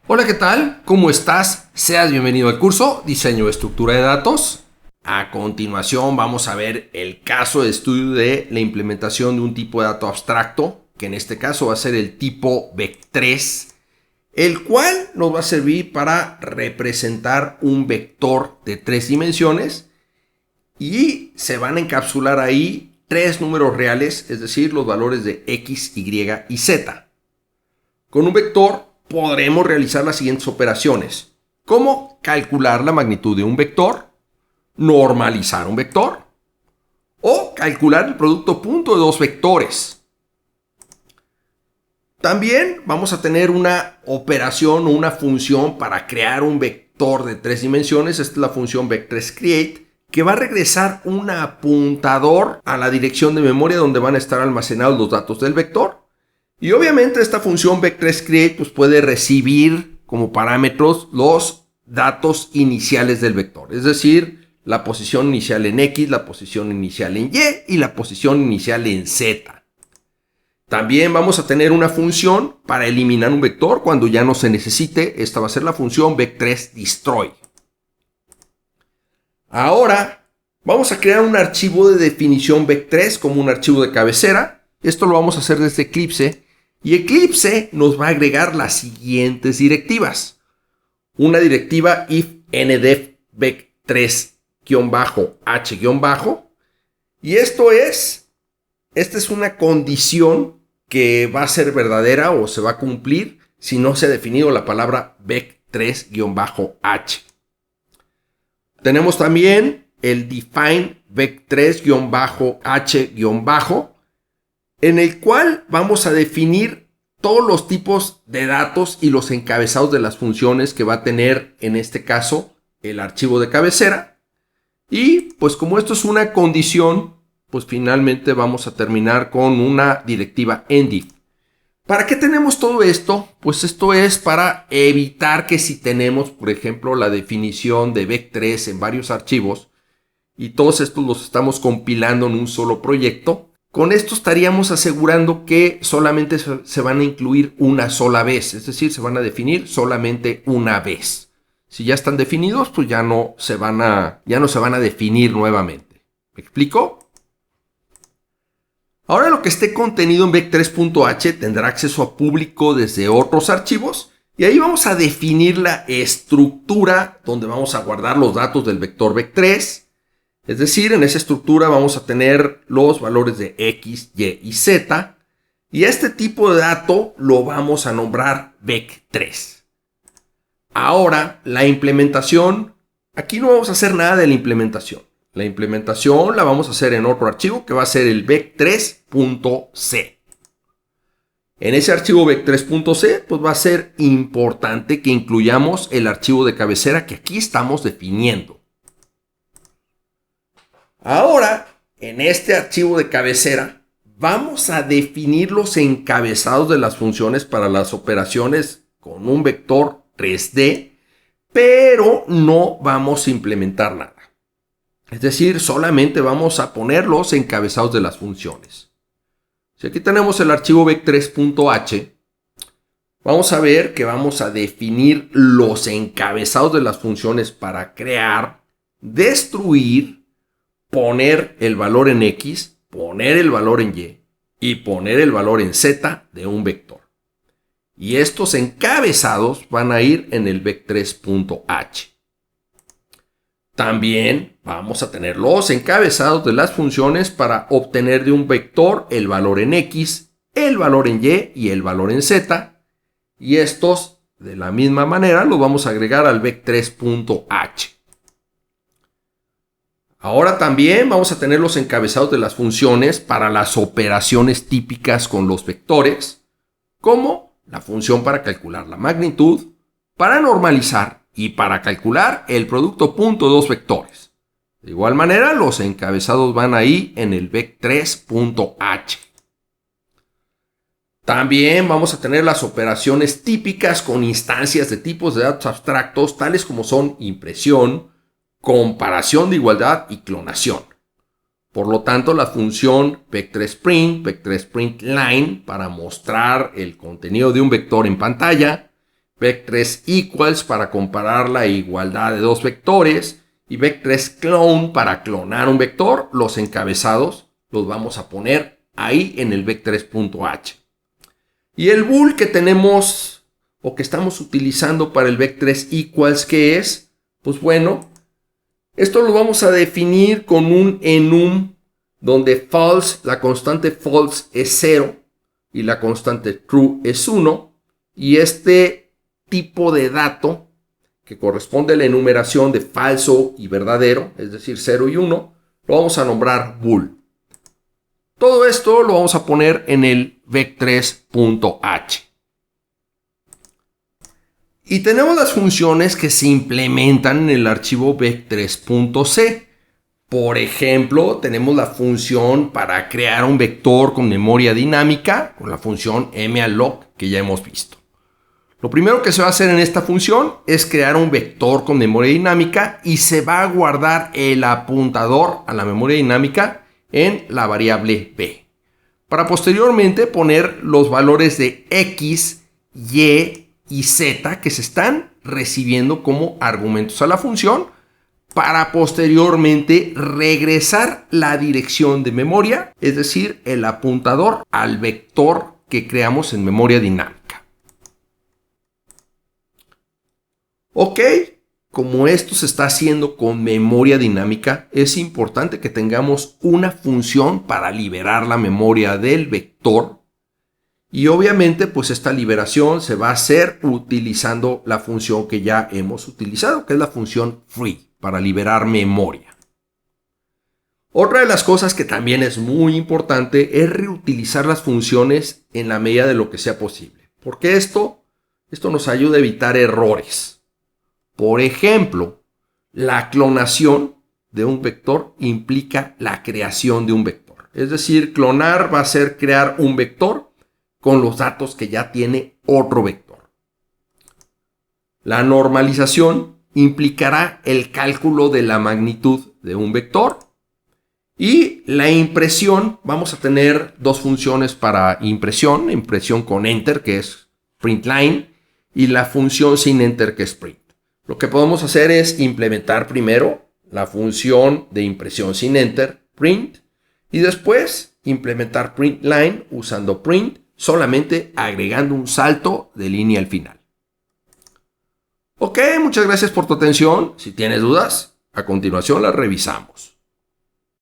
Hola, ¿qué tal? ¿Cómo estás? Seas bienvenido al curso Diseño de Estructura de Datos. A continuación vamos a ver el caso de estudio de la implementación de un tipo de dato abstracto, que en este caso va a ser el tipo vec3, el cual nos va a servir para representar un vector de 3 dimensiones y se van a encapsular ahí 3 números reales, es decir, los valores de x, y y z. Con un vector podremos realizar las siguientes operaciones, como calcular la magnitud de un vector, normalizar un vector o calcular el producto punto de dos vectores. También vamos a tener una operación o una función para crear un vector de 3 dimensiones. Esta es la función vec3create, que va a regresar un apuntador a la dirección de memoria donde van a estar almacenados los datos del vector. Y obviamente esta función vec3create pues puede recibir como parámetros los datos iniciales del vector, es decir, la posición inicial en X, la posición inicial en Y y la posición inicial en Z. También vamos a tener una función para eliminar un vector cuando ya no se necesite. Esta va a ser la función vec3destroy. Ahora vamos a crear un archivo de definición vec3 como un archivo de cabecera. Esto lo vamos a hacer desde Eclipse. Y Eclipse nos va a agregar las siguientes directivas. Una directiva if ndef vec3-h-. Y esta es una condición que va a ser verdadera o se va a cumplir si no se ha definido la palabra vec3-h. Tenemos también el define vec3-h-, en el cual vamos a definir todos los tipos de datos y los encabezados de las funciones que va a tener en este caso el archivo de cabecera. Y pues como esto es una condición, pues finalmente vamos a terminar con una directiva endif. ¿Para qué tenemos todo esto? Pues esto es para evitar que si tenemos, por ejemplo, la definición de vec3 en varios archivos y todos estos los estamos compilando en un solo proyecto, con esto estaríamos asegurando que solamente se van a incluir una sola vez, es decir, se van a definir solamente una vez. Si ya están definidos, pues ya no se van a definir nuevamente. ¿Me explico? Ahora lo que esté contenido en vec3.h tendrá acceso a público desde otros archivos y ahí vamos a definir la estructura donde vamos a guardar los datos del vector vec3. Es decir, en esa estructura vamos a tener los valores de X, Y y Z. Y a este tipo de dato lo vamos a nombrar vec3. Ahora, la implementación. Aquí no vamos a hacer nada de la implementación. La implementación la vamos a hacer en otro archivo que va a ser el vec3.c. En ese archivo vec3.c pues va a ser importante que incluyamos el archivo de cabecera que aquí estamos definiendo. Ahora, en este archivo de cabecera, vamos a definir los encabezados de las funciones para las operaciones con un vector 3D, pero no vamos a implementar nada. Es decir, solamente vamos a poner los encabezados de las funciones. Si aquí tenemos el archivo vec3.h, vamos a ver que vamos a definir los encabezados de las funciones para crear, destruir, poner el valor en X, poner el valor en Y y poner el valor en Z de un vector. Y estos encabezados van a ir en el vec3.h. También vamos a tener los encabezados de las funciones para obtener de un vector el valor en X, el valor en Y y el valor en Z. Y estos de la misma manera los vamos a agregar al vec3.h. Ahora también vamos a tener los encabezados de las funciones para las operaciones típicas con los vectores, como la función para calcular la magnitud, para normalizar y para calcular el producto punto de dos vectores. De igual manera, los encabezados van ahí en el vec3.h. También vamos a tener las operaciones típicas con instancias de tipos de datos abstractos, tales como son impresión, comparación de igualdad y clonación. Por lo tanto, la función vec3print, vec3printLine para mostrar el contenido de un vector en pantalla, vec3 equals para comparar la igualdad de dos vectores y vec3 clone para clonar un vector. Los encabezados los vamos a poner ahí en el vec3.h. Y el bool que tenemos o que estamos utilizando para el vec3 equals, ¿qué es? Pues bueno, esto lo vamos a definir con un enum donde false, la constante false es 0 y la constante true es 1. Y este tipo de dato que corresponde a la enumeración de falso y verdadero, es decir, 0 y 1, lo vamos a nombrar bool. Todo esto lo vamos a poner en el vec3.h. Y tenemos las funciones que se implementan en el archivo vec3.c. Por ejemplo, tenemos la función para crear un vector con memoria dinámica, con la función malloc que ya hemos visto. Lo primero que se va a hacer en esta función es crear un vector con memoria dinámica y se va a guardar el apuntador a la memoria dinámica en la variable b, para posteriormente poner los valores de x, y y z que se están recibiendo como argumentos a la función, para posteriormente regresar la dirección de memoria, es decir, el apuntador al vector que creamos en memoria dinámica. Ok, como esto se está haciendo con memoria dinámica, es importante que tengamos una función para liberar la memoria del vector. Y obviamente, pues esta liberación se va a hacer utilizando la función que ya hemos utilizado, que es la función free, para liberar memoria. Otra de las cosas que también es muy importante es reutilizar las funciones en la medida de lo que sea posible, porque esto nos ayuda a evitar errores. Por ejemplo, la clonación de un vector implica la creación de un vector. Es decir, clonar va a ser crear un vector con los datos que ya tiene otro vector. La normalización implicará el cálculo de la magnitud de un vector. Y la impresión, vamos a tener dos funciones para impresión con enter, que es printLine, y la función sin enter, que es print. Lo que podemos hacer es implementar primero la función de impresión sin enter, print, y después implementar printLine usando print, solamente agregando un salto de línea al final. Ok, muchas gracias por tu atención. Si tienes dudas, a continuación las revisamos.